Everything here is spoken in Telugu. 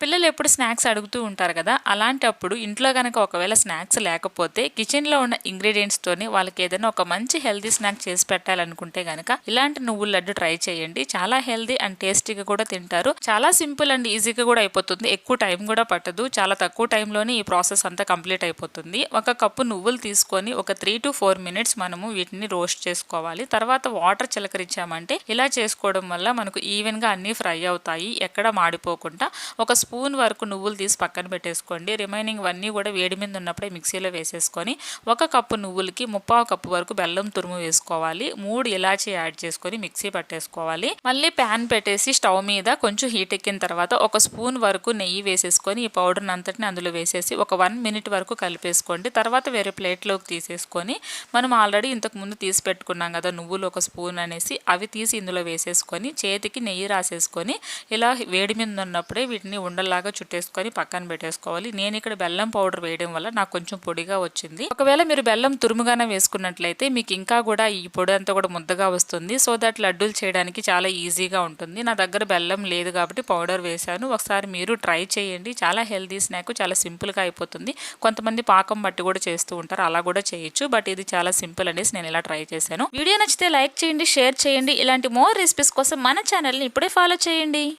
పిల్లలు ఎప్పుడు స్నాక్స్ అడుగుతూ ఉంటారు కదా, అలాంటప్పుడు ఇంట్లో కనుక ఒకవేళ స్నాక్స్ లేకపోతే కిచెన్లో ఉన్న ఇంగ్రీడియంట్స్తోని వాళ్ళకి ఏదైనా ఒక మంచి హెల్తీ స్నాక్ చేసి పెట్టాలనుకుంటే కనుక ఇలాంటి నువ్వుల లడ్డు ట్రై చేయండి. చాలా హెల్తీ అండ్ టేస్టీగా కూడా తింటారు. చాలా సింపుల్ అండ్ ఈజీగా కూడా అయిపోతుంది. ఎక్కువ టైం కూడా పట్టదు. చాలా తక్కువ టైంలోనే ఈ ప్రాసెస్ అంతా కంప్లీట్ అయిపోతుంది. ఒక కప్పు నువ్వులు తీసుకొని ఒక 3 to 4 minutes మనము వీటిని రోస్ట్ చేసుకోవాలి. తర్వాత వాటర్ చిలకరించామంటే ఇలా చేసుకోవడం వల్ల మనకు ఈవెన్ గా అన్ని ఫ్రై అవుతాయి, ఎక్కడ మాడిపోకుండా. ఒక స్పూన్ వరకు నువ్వులు తీసి పక్కన పెట్టేసుకోండి. రిమైనింగ్ అన్నీ కూడా వేడి మీద ఉన్నప్పుడే మిక్సీలో వేసేసుకొని ఒక కప్పు నువ్వులకి 3/4 కప్పు వరకు బెల్లం తురుము వేసుకోవాలి. 3 ఇలాచీ యాడ్ చేసుకొని మిక్సీ పట్టేసుకోవాలి. మళ్ళీ ప్యాన్ పెట్టేసి స్టవ్ మీద కొంచెం హీట్ ఎక్కిన తర్వాత ఒక స్పూన్ వరకు నెయ్యి వేసేసుకొని ఈ పౌడర్ అంతటిని అందులో వేసేసి ఒక 1 minute వరకు కలిపేసుకోండి. తర్వాత వేరే ప్లేట్లోకి తీసేసుకొని మనం ఆల్రెడీ ఇంతకు ముందు తీసి పెట్టుకున్నాం కదా నువ్వులు ఒక స్పూన్ అనేసి, అవి తీసి ఇందులో వేసేసుకొని చేతికి నెయ్యి రాసేసుకొని ఇలా వేడి మీద ఉన్నప్పుడే వీటిని ఉండల్లాగా చుట్టేసుకొని పక్కన పెట్టేసుకోవాలి. నేను ఇక్కడ బెల్లం పౌడర్ వేయడం వల్ల నాకు కొంచెం పొడిగా వచ్చింది. ఒకవేళ మీరు బెల్లం తురుముగానే వేసుకున్నట్లయితే మీకు ఇంకా కూడా ఈ పొడి అంతా కూడా ముద్దగా వస్తుంది. సో దట్ లడ్డూలు చేయడానికి చాలా ఈజీగా ఉంటుంది. నా దగ్గర బెల్లం లేదు కాబట్టి పౌడర్ వేశాను. ఒకసారి మీరు ట్రై చేయండి. చాలా హెల్తీ స్నాక్, చాలా సింపుల్గా అయిపోతుంది. కొంతమంది పాకం బట్టి కూడా చేస్తూ ఉంటారు, అలా కూడా చేయొచ్చు. బట్ ఇది చాలా సింపుల్ అనేసి నేను ఇలా ట్రై చేశాను. వీడియో నచ్చితే లైక్ చేయండి, షేర్ చేయండి. ఇలాంటి మోర్ రెసిపీస్ కోసం మన ఛానల్ని ఇప్పుడే ఫాలో చేయండి.